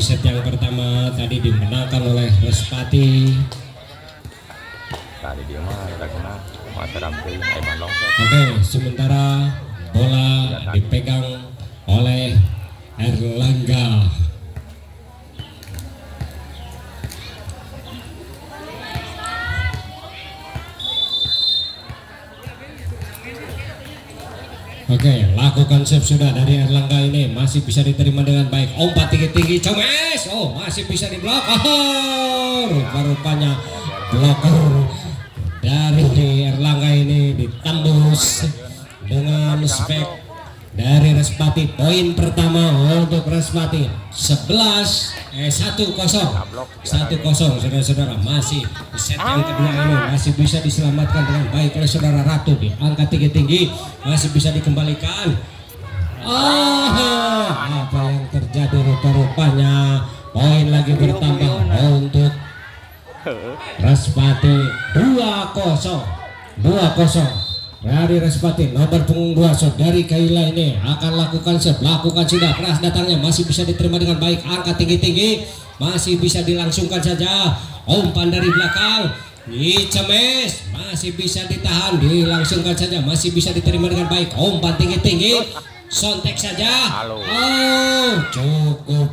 Dari set yang pertama tadi dimenangkan oleh Respati. Tadi dia mah udah kena mata ramping Aiman Longset. Oke, sementara bola dipegang oleh Erlangga. Oke, lakukan save sudah dari Erlangga ini, masih bisa diterima dengan baik. Umpan tinggi-tinggi, Comes. Oh, masih bisa diblok. Oh, rupa-rupanya bloker dari Erlangga ini ditembus dengan spek dari Respati. Poin pertama untuk Respati 1-0 saudara-saudara. Masih set yang kedua ini masih bisa diselamatkan dengan baik oleh saudara Ratu, diangkat tinggi-tinggi, masih bisa dikembalikan. Apa yang terjadi, rupa-rupanya poin lagi bertambah untuk Respati. 2-0 dari Respati. Nomor punggung 2 saudari Kaila ini akan lakukan sudah keras datangnya, masih bisa diterima dengan baik, angkat tinggi-tinggi, masih bisa dilangsungkan saja. Umpan dari belakang, Comes masih bisa ditahan, dilangsungkan saja, masih bisa diterima dengan baik. Umpan tinggi-tinggi, sontek saja. Oh, cukup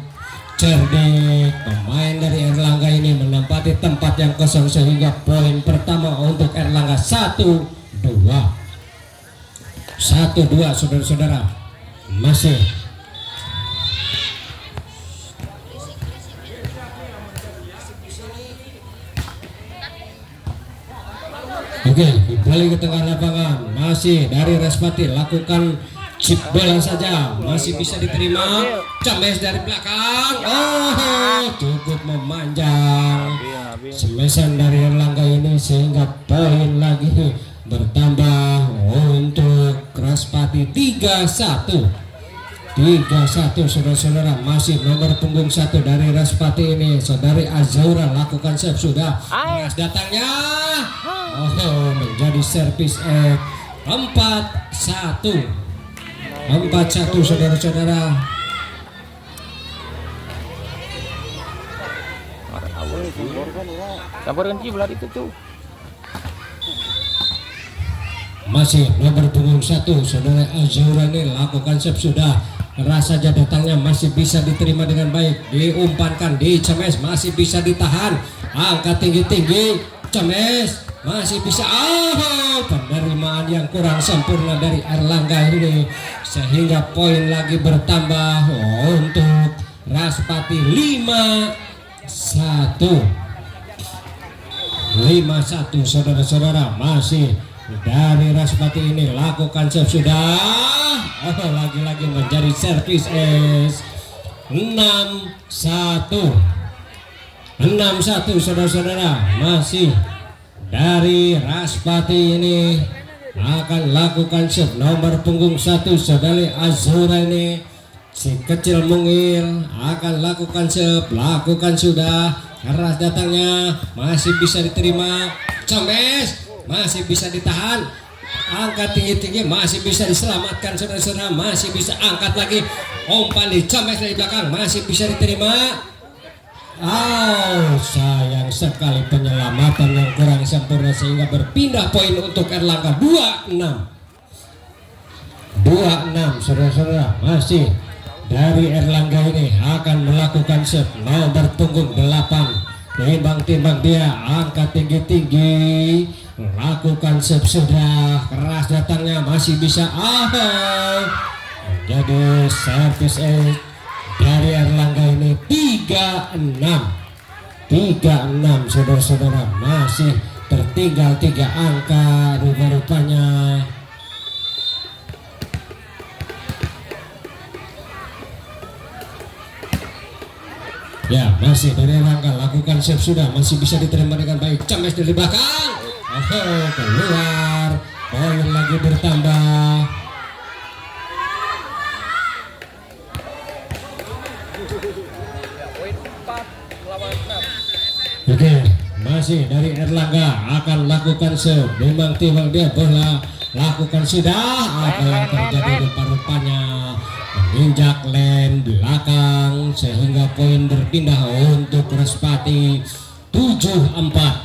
cerdik pemain dari Erlangga ini menempati tempat yang kosong sehingga poin pertama untuk Erlangga 1-2 saudara-saudara. Masih oke, kembali ke tengah lapangan, masih dari Respati, lakukan chip bola saja, masih bisa diterima. Comes dari belakang, cukup memanjang semesan dari Erlangga ini sehingga poin lagi bertambah untuk Respati 3-1 saudara-saudara. Masih nomor punggung 1 dari Respati ini saudari Azaura, lakukan save sudah, keras datangnya, menjadi servis 4-1 saudara-saudara. Sabaran kiblat itu tuh. Masih nomor punggung 1 saudara Azaura ini lakukan save sudah, keras saja datangnya, masih bisa diterima dengan baik, diumpankan di Comes, masih bisa ditahan, angkat tinggi-tinggi, Comes masih bisa. Penerimaan yang kurang sempurna dari Erlangga ini sehingga poin lagi bertambah untuk Respati 5-1 saudara-saudara. Masih dari Respati ini lakukan save sudah, lagi-lagi menjadi servis 6-1 saudara-saudara. Masih dari Respati ini akan lakukan save nomor punggung 1 saudari Azura ini, si kecil mungil akan lakukan save, lakukan sudah, keras datangnya, masih bisa diterima. Comes masih bisa ditahan, angkat tinggi-tinggi, masih bisa diselamatkan saudara-saudara, masih bisa angkat lagi, umpan di Comes dari belakang, masih bisa diterima. Sayang sekali penyelamatan yang kurang sempurna sehingga berpindah poin untuk Erlangga 2-6 saudara-saudara. Masih dari Erlangga ini akan melakukan save nomor punggung 8, timbang-timbang dia, angkat tinggi-tinggi, lakukan save sudah, keras datangnya, masih bisa jadi servis dari Erlangga ini 3-6 saudara-saudara. Masih tertinggal 3 angka rupa-rupanya. Ya, masih dari Erlangga, lakukan save sudah, masih bisa diterima dengan baik. Comes dari belakang, keluar, poin lagi bertambah. Oke, masih dari Erlangga akan lakukan save, timbang dia bola, lakukan sudah, apa yang terjadi rupa-rupanya menginjak lem belakang sehingga poin berpindah untuk Respati 7-4.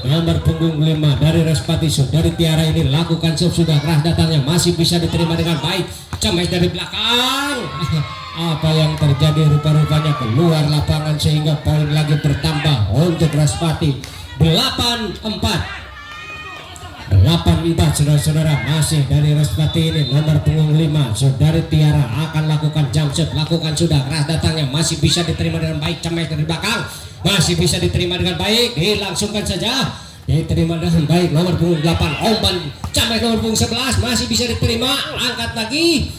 Nomor punggung 5 dari Respati Saudari Tiara ini lakukan sudah keras datangnya, masih bisa diterima dengan baik. Cemes dari belakang. Apa yang terjadi, rupa-rupanya keluar lapangan sehingga poin lagi bertambah untuk Respati 8-4 saudara-saudara. Masih dari Respati ini nomor punggung 5 Saudari Tiara akan lakukan jump shot, lakukan sudah keras datangnya, masih bisa diterima dengan baik. Cemes dari belakang, masih bisa diterima dengan baik, dilangsungkan saja, diterima dengan baik. Nomor punggung 8 Omban Cemes, nomor punggung 11 masih bisa diterima, angkat lagi.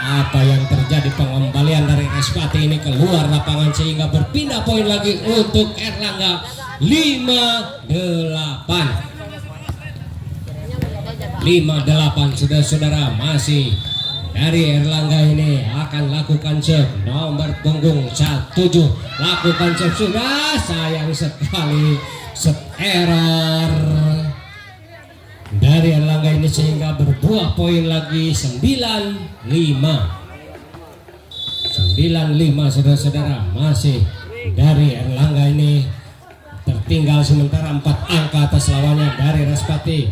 Apa yang terjadi, pengembalian dari Respati ini keluar lapangan sehingga berpindah poin lagi untuk Erlangga 5-8 saudara-saudara. Masih dari Erlangga ini akan lakukan serve, nomor punggung 7 lakukan serve sudah, sayang sekali error dari Erlangga ini sehingga berbuah poin lagi 9-5 saudara-saudara. Masih dari Erlangga ini tertinggal sementara 4 angka atas lawannya dari Respati.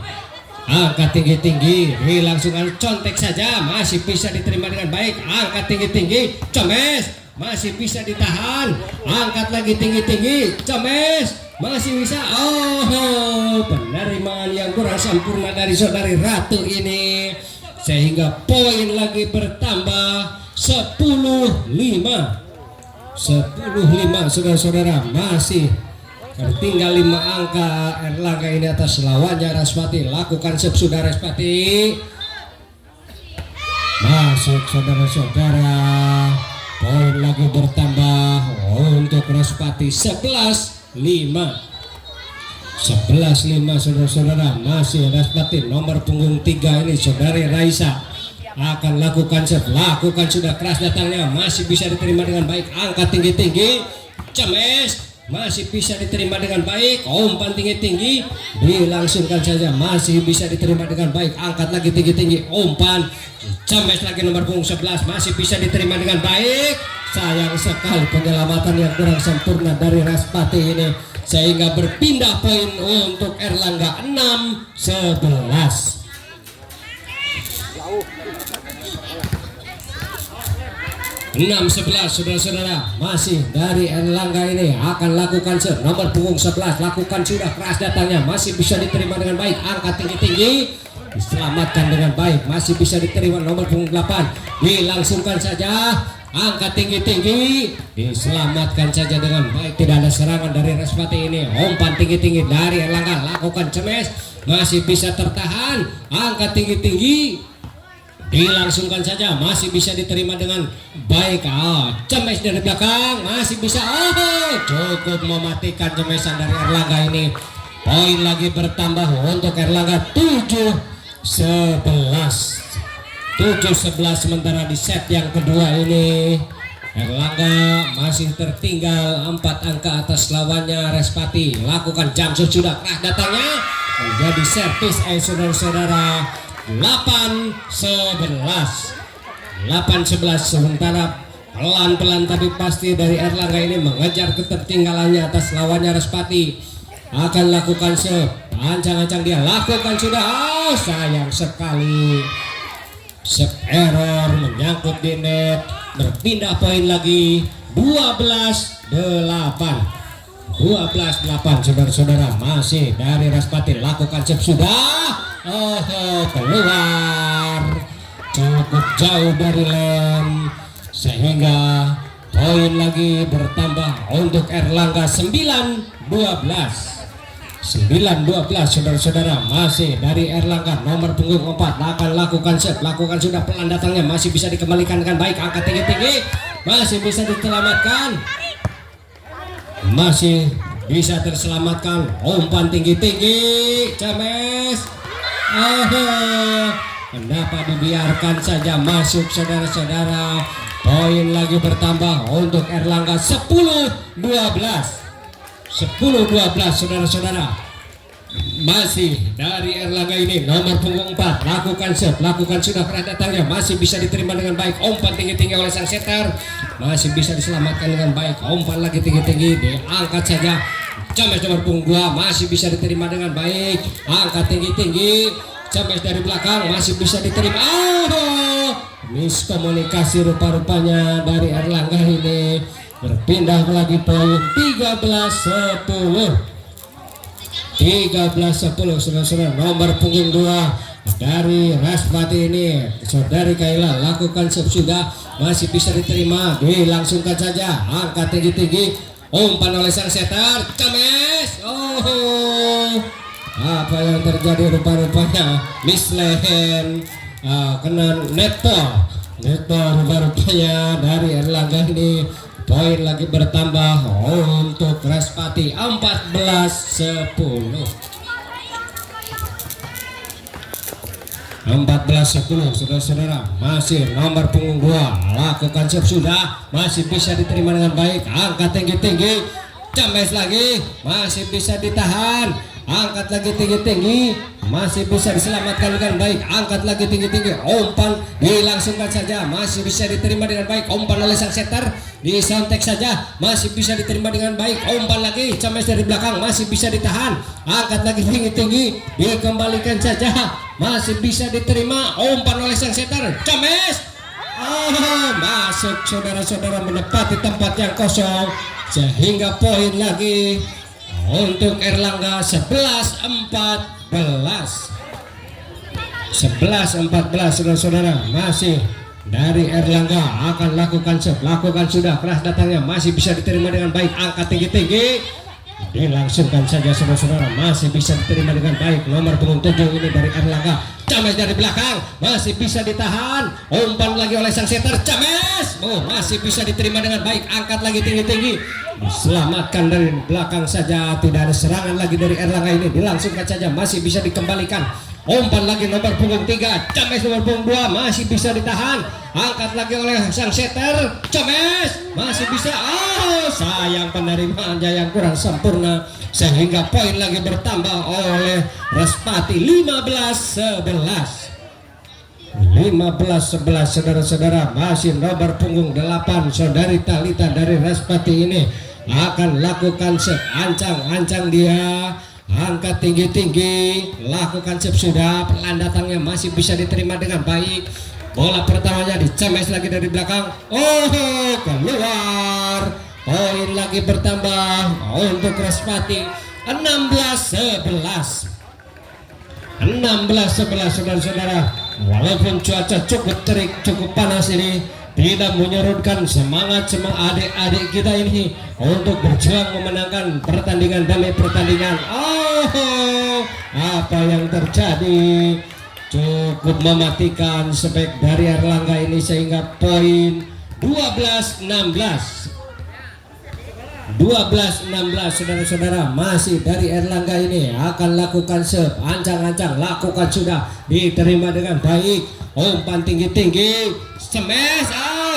Angkat tinggi-tinggi, dilangsungkan contek saja, masih bisa diterima dengan baik. Angkat tinggi-tinggi, Cemes masih bisa ditahan. Angkat lagi tinggi-tinggi, Cemes masih bisa. Oh, penerimaan yang kurang sempurna dari saudari Ratu ini sehingga poin lagi bertambah 10-5 saudara-saudara. Masih tertinggal 5 angka Erlangga ini atas lawannya Respati. Lakukan serve sudah Respati, masuk saudara-saudara, poin lagi bertambah untuk Respati 11-5 saudara-saudara. Masih Respati nomor punggung 3 ini saudari Raisa akan lakukan serve, lakukan sudah keras datangnya, masih bisa diterima dengan baik. Angkat tinggi-tinggi, Cemes masih bisa diterima dengan baik. Umpan tinggi-tinggi, dilangsungkan saja, masih bisa diterima dengan baik. Angkat lagi tinggi-tinggi, umpan Cemes lagi nomor punggung 11 masih bisa diterima dengan baik. Sayang sekali penyelamatan yang kurang sempurna dari Respati ini sehingga berpindah poin untuk Erlangga 6-11 saudara-saudara. Masih dari Erlangga ini akan lakukan serve, nomor punggung 11 lakukan sudah keras datangnya, masih bisa diterima dengan baik. Angkat tinggi-tinggi, diselamatkan dengan baik, masih bisa diterima. Nomor punggung 8 dilangsungkan saja, angkat tinggi-tinggi, diselamatkan saja dengan baik. Tidak ada serangan dari Respati ini. Umpan tinggi-tinggi dari Erlangga, lakukan Cemes masih bisa tertahan. Angkat tinggi-tinggi, dilangsungkan saja, masih bisa diterima dengan baik. Cemes dari belakang masih bisa. Cukup mematikan cemesan dari Erlangga ini. Poin lagi bertambah untuk Erlangga 7-11 sementara di set yang kedua ini Erlangga masih tertinggal 4 angka atas lawannya Respati. Lakukan jump shot sudah keras datangnya, menjadi servis saudara-saudara. 8-11 sementara pelan-pelan tapi pasti dari Erlangga ini mengejar ketertinggalannya atas lawannya Respati. Akan lakukan serve, ancang-ancang dia lakukan sudah. Sayang sekali, error menyangkut di net. Berpindah poin lagi 12-8 saudara-saudara. Masih dari Respati lakukan serve sudah. Keluar cukup jauh dari lem sehingga poin lagi bertambah untuk Erlangga 9-12 saudara-saudara. Masih dari Erlangga nomor punggung 4 akan lakukan serve, lakukan sudah pelan datangnya, masih bisa dikembalikan dengan baik. Angkat tinggi-tinggi, masih bisa diselamatkan, masih bisa terselamatkan. Umpan tinggi-tinggi, Cemes. Kenapa dibiarkan saja masuk saudara-saudara. Poin lagi bertambah untuk Erlangga 10-12 saudara-saudara. masih dari Erlangga ini nomor punggung 4 lakukan serve, lakukan sudah keras datangnya, masih bisa diterima dengan baik, umpan tinggi-tinggi oleh sang setter, masih bisa diselamatkan dengan baik, umpan lagi tinggi-tinggi, diangkat saja. James nomor punggung 2 masih bisa diterima dengan baik, angkat tinggi-tinggi, James dari belakang masih bisa diterima. Miskomunikasi rupa-rupanya dari Erlangga ini, berpindah lagi poin 13-10. 13-10 saudara-saudara, nomor punggung 2 dari Raspati ini, saudari Kaila lakukan serve sudah, masih bisa diterima, dilangsungkan saja, angkat tinggi-tinggi, umpan oleh sang setter, James. Apa yang terjadi rupa-rupanya mislehan, kena netball rupa-rupanya dari Erlangga ini. Poin lagi bertambah untuk Raspati 14-10. 14-10 saudara-saudara, masih nomor punggung 2 lakukan serve sudah, masih bisa diterima dengan baik, angkat tinggi-tinggi, James lagi, masih bisa ditahan, angkat lagi tinggi-tinggi, masih bisa diselamatkan dengan baik, angkat lagi tinggi-tinggi, umpan dilangsungkan saja, masih bisa diterima dengan baik, umpan oleh sang setter, disontek saja, masih bisa diterima dengan baik, umpan lagi, James dari belakang masih bisa ditahan, angkat lagi tinggi-tinggi, dikembalikan saja, masih bisa diterima, umpan oleh sang setter, James. Masuk saudara-saudara, menepati tempat yang kosong, sehingga poin lagi untuk Erlangga 11-14. Saudara-saudara, masih dari Erlangga akan lakukan serve, lakukan sudah keras datangnya, masih bisa diterima dengan baik, angkat tinggi-tinggi, dilangsungkan saja saudara-saudara, masih bisa diterima dengan baik, nomor punggung 7 ini dari Erlangga, James dari belakang masih bisa ditahan, umpan lagi oleh sang setter, James, masih bisa diterima dengan baik, angkat lagi tinggi-tinggi, diselamatkan dari belakang saja, tidak ada serangan lagi dari Erlangga ini, dilangsungkan saja, masih bisa dikembalikan, umpan lagi nomor punggung 3, James nomor punggung 2 masih bisa ditahan, angkat lagi oleh sang setter, James masih bisa, sayang penerimaannya yang kurang sempurna, sehingga poin lagi bertambah oleh Raspati 15-11. 15-11 saudara-saudara, masih nomor punggung 8 saudari Talita dari Raspati ini akan lakukan serve, ancang-ancang dia, angkat tinggi-tinggi, lakukan serve sudah, pelan datangnya masih bisa diterima dengan baik, bola pertamanya dicemes lagi dari belakang, keluar, poin lagi bertambah untuk Raspati 16-11. 16-11 saudara-saudara, walaupun cuaca cukup terik, cukup panas ini, tidak menyurutkan semangat adik-adik kita ini untuk berjuang memenangkan pertandingan demi pertandingan. Apa yang terjadi cukup mematikan spek dari Erlangga ini, sehingga poin 12-16. 12-16 saudara-saudara, masih dari Erlangga ini akan lakukan serve, ancang-ancang, lakukan sudah, diterima dengan baik, umpan tinggi-tinggi, cemes,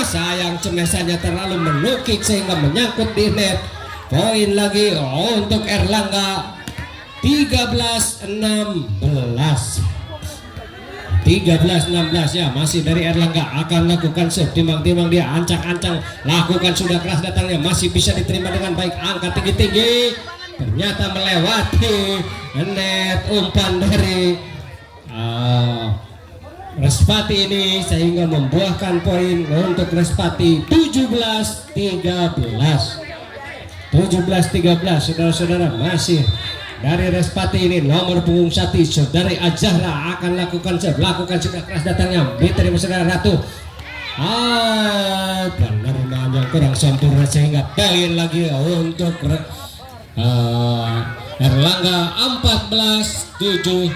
sayang cemesannya terlalu menukik sehingga menyangkut di net. Poin lagi untuk Erlangga 13-16. 13-16 ya, masih dari Erlangga akan lakukan serve, timbang-timbang dia, ancang-ancang, lakukan sudah keras datangnya, masih bisa diterima dengan baik, angkat tinggi-tinggi, ternyata melewati net, umpan dari Raspati ini, sehingga membuahkan poin untuk Raspati 17-13. 17-13 saudara-saudara, masih dari Raspati ini nomor punggung 1 saudari Azahra akan lakukan serve, lakukan sudah keras datangnya, diterima saudara Ratu, penerimaan yang kurang sempurna, sehingga poin lagi untuk Erlangga 14-17.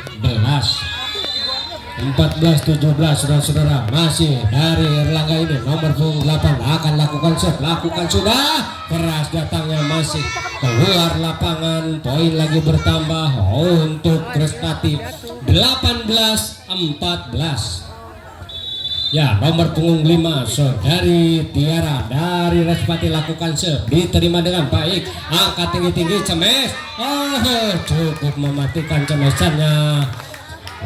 14-17 saudara-saudara, masih dari Erlangga ini nomor punggung 8 akan lakukan serve, lakukan sudah keras datangnya, masih keluar lapangan, poin lagi bertambah untuk Raspati 18-14. Ya, nomor punggung 5 Saudari Tiara dari Respati lakukan serve, diterima dengan baik, angkat tinggi-tinggi, cemes. Oh, cukup mematikan cemesannya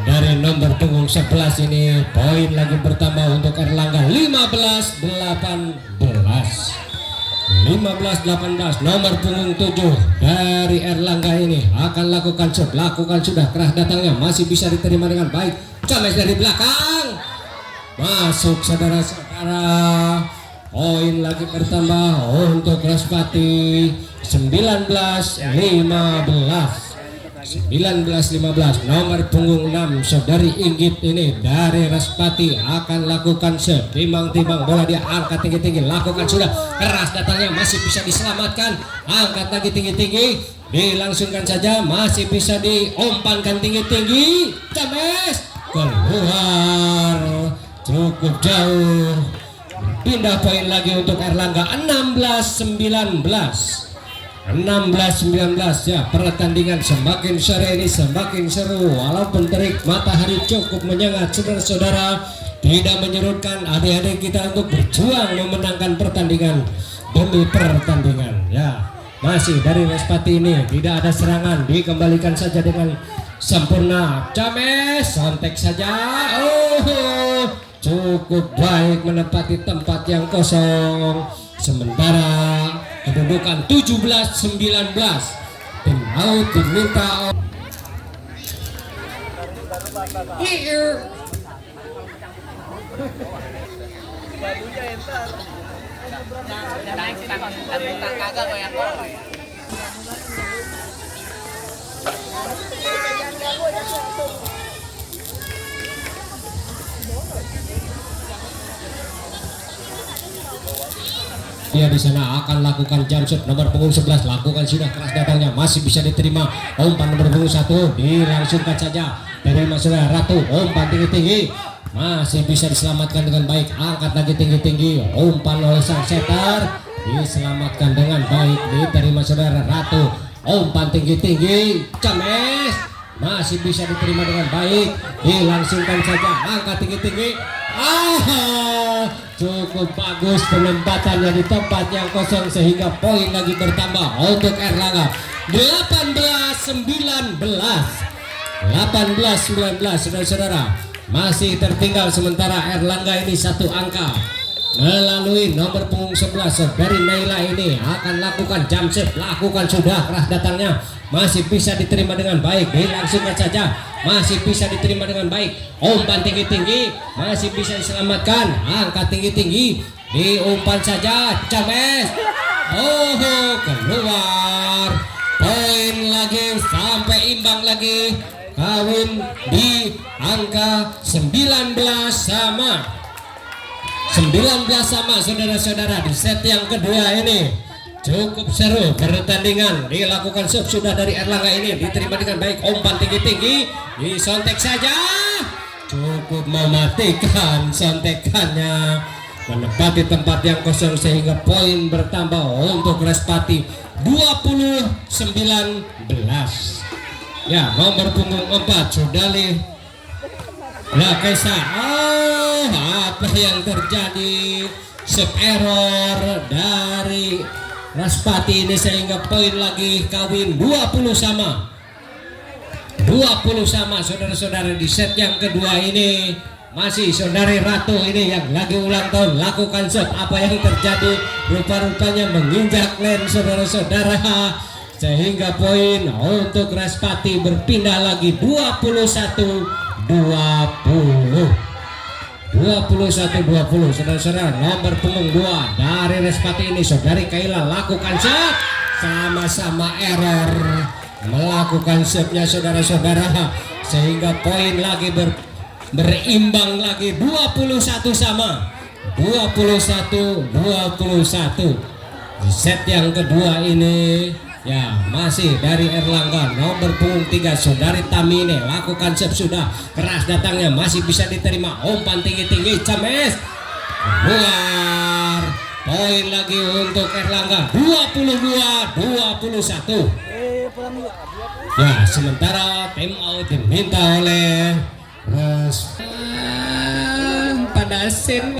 dari nomor punggung 11 ini. Poin lagi bertambah untuk Erlangga, 15-18. Nomor punggung 7 dari Erlangga ini akan lakukan serve, lakukan sudah, keras datangnya, masih bisa diterima dengan baik, cemes dari belakang, masuk saudara-saudara. Poin lagi bertambah untuk Respati, 19-15. Nomor punggung 6 Saudari Inggit ini dari Respati akan lakukan serve, timbang-timbang bola, dia angkat tinggi-tinggi, lakukan sudah, keras datangnya, masih bisa diselamatkan, angkat lagi tinggi-tinggi, dilangsungkan saja, masih bisa diumpankan tinggi-tinggi, cemes, keluar, cukup jauh. Pindah poin lagi untuk Erlangga, 16-19 ya. Pertandingan semakin sore ini semakin seru, walaupun terik matahari cukup menyengat saudara-saudara, tidak menyurutkan adik-adik kita untuk berjuang memenangkan pertandingan demi pertandingan ya. Masih dari Respati ini tidak ada serangan, dikembalikan saja dengan sempurna, Cames sontek saja. Oh, cukup baik menempati tempat yang kosong. Sementara kedudukan 17-19, tim out diminta dia di sana akan lakukan jump shot. Nomor punggung 11 lakukan sudah, keras datangnya, masih bisa diterima, umpan nomor punggung 1 dilangsungkan saja dari Saudara Ratu, umpan tinggi-tinggi, masih bisa diselamatkan dengan baik, angkat lagi tinggi-tinggi, umpan oleh sang setter, diselamatkan dengan baik, diterima Saudara Ratu, umpan tinggi-tinggi, cemes, masih bisa diterima dengan baik, dilangsungkan saja, angkat tinggi-tinggi. Cukup bagus penempatannya di tempat yang kosong, sehingga poin lagi bertambah untuk Erlangga, 18-19 saudara-saudara. Masih tertinggal sementara Erlangga ini satu angka melalui nomor punggung 11 dari Naila ini akan lakukan jump shot, lakukan sudah, keras datangnya, masih bisa diterima dengan baik, dilangsungkan saja, masih bisa diterima dengan baik, umpan tinggi-tinggi, masih bisa diselamatkan, angkat tinggi-tinggi, diumpan saja, Cames, oh keluar, poin lagi sampai imbang lagi, kawin di angka 19 sama saudara-saudara. Di set yang kedua ini cukup seru pertandingan, dilakukan serve sudah dari Erlangga ini, diterima dengan baik, umpan tinggi-tinggi, disontek saja, cukup mematikan sontekannya, menempati tempat yang kosong, sehingga poin bertambah untuk Respati, 20-19 ya. Nomor punggung 4 Sudali Lakesa, apa yang terjadi, sub error dari Respati ini, sehingga poin lagi kawin 20 sama saudara-saudara. Di set yang kedua ini masih Saudari Ratu ini yang lagi ulang tahun, lakukan serve, apa yang terjadi, rupa-rupanya menginjak lem saudara-saudara, sehingga poin untuk Respati berpindah lagi 21-20 saudara-saudara. Nomor punggung 2 dari Respati ini Saudari Kaila lakukan serve, sama-sama error melakukan serve-nya saudara-saudara, sehingga poin lagi berimbang lagi 21 sama 21. Di set yang kedua ini ya, masih dari Erlangga, nomor punggung 3 Saudari Tamine lakukan serve sudah, keras datangnya, masih bisa diterima, umpan tinggi-tinggi, Cames, keluar, poin lagi untuk Erlangga, 22-21 ya. Sementara tim out diminta oleh Dasin.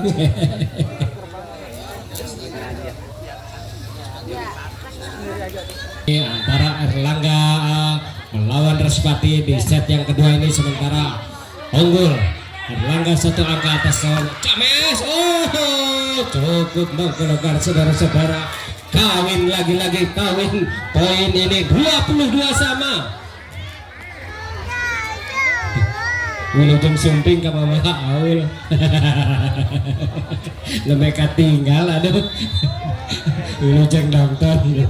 Antara Erlangga melawan Respati di set yang kedua ini, sementara unggul Erlangga 1 angka atas Cames. Oh, cukup menggelegar saudara-saudara. Kawin lagi-lagi kawin. Poin ini 22 sama. Wilujeng sumping ke mama Aul. Lemeka tinggal, aduh. Wilujeng nonton.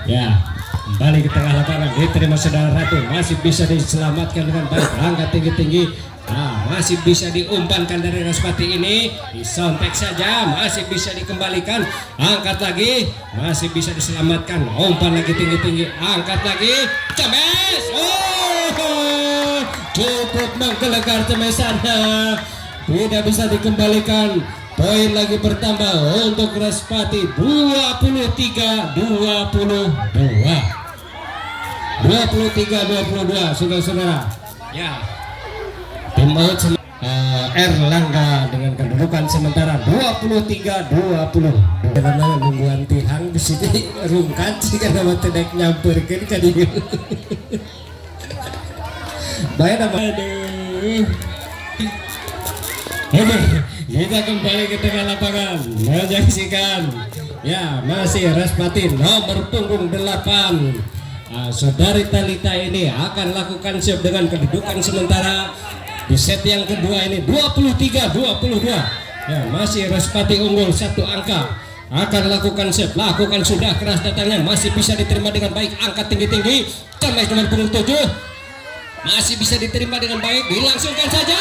Ya, kembali ke tengah lapangan. Diterima saudara Ratu, masih bisa diselamatkan dengan baik. Angkat tinggi-tinggi. Nah, masih bisa diumpankan dari Respati ini. Disontek saja, masih bisa dikembalikan. Angkat lagi, masih bisa diselamatkan. Umpan lagi tinggi-tinggi. Angkat lagi. Cemes. Oh, cukup menggelegar cemesannya. Tidak bisa dikembalikan. Poin lagi bertambah untuk Respati 23-22. 23-22 saudara-saudara. Ya. Tim out Erlangga dengan kedudukan sementara 23-20. Karena nungguan tihang di sini rungkat jika nama tidak nyamperkan ke dia. Baik nama. Oke, kita kembali ke tengah lapangan menyaksikan. Ya, masih Respati nomor punggung 8. Saudari Talita ini akan lakukan save dengan kedudukan sementara di set yang kedua ini 23-22. Ya, masih Respati unggul 1 angka. Akan lakukan save, lakukan sudah keras datangnya, masih bisa diterima dengan baik. Angkat tinggi-tinggi, Cames nomor punggung 7. Masih bisa diterima dengan baik, dilangsungkan saja.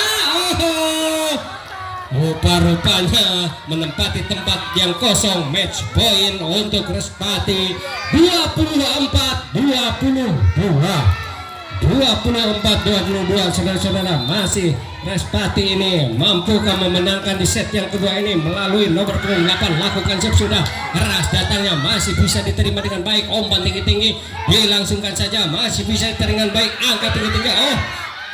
Rupa-rupanya menempati tempat yang kosong. Match point untuk Respati 24-22 saudara-saudara. Masih Respati ini mampukah memenangkan di set yang kedua ini melalui nomor punggung 8. Lakukan save sudah keras datangnya, masih bisa diterima dengan baik. Umpan tinggi-tinggi, dilangsungkan saja, masih bisa diterima dengan baik. Angkat tinggi-tinggi, oh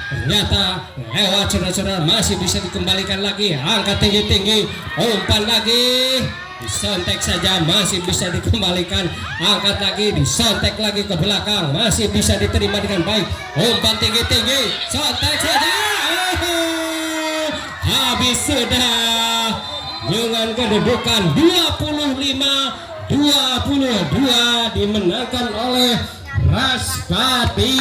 ternyata lewat saudara-saudara, masih bisa dikembalikan lagi. Angkat tinggi-tinggi, umpan lagi, disontek saja, masih bisa dikembalikan. Angkat lagi, disontek lagi ke belakang, masih bisa diterima dengan baik. Umpan tinggi-tinggi, sontek saja. Habis sudah dengan kedudukan 25-22 dimenangkan oleh Respati.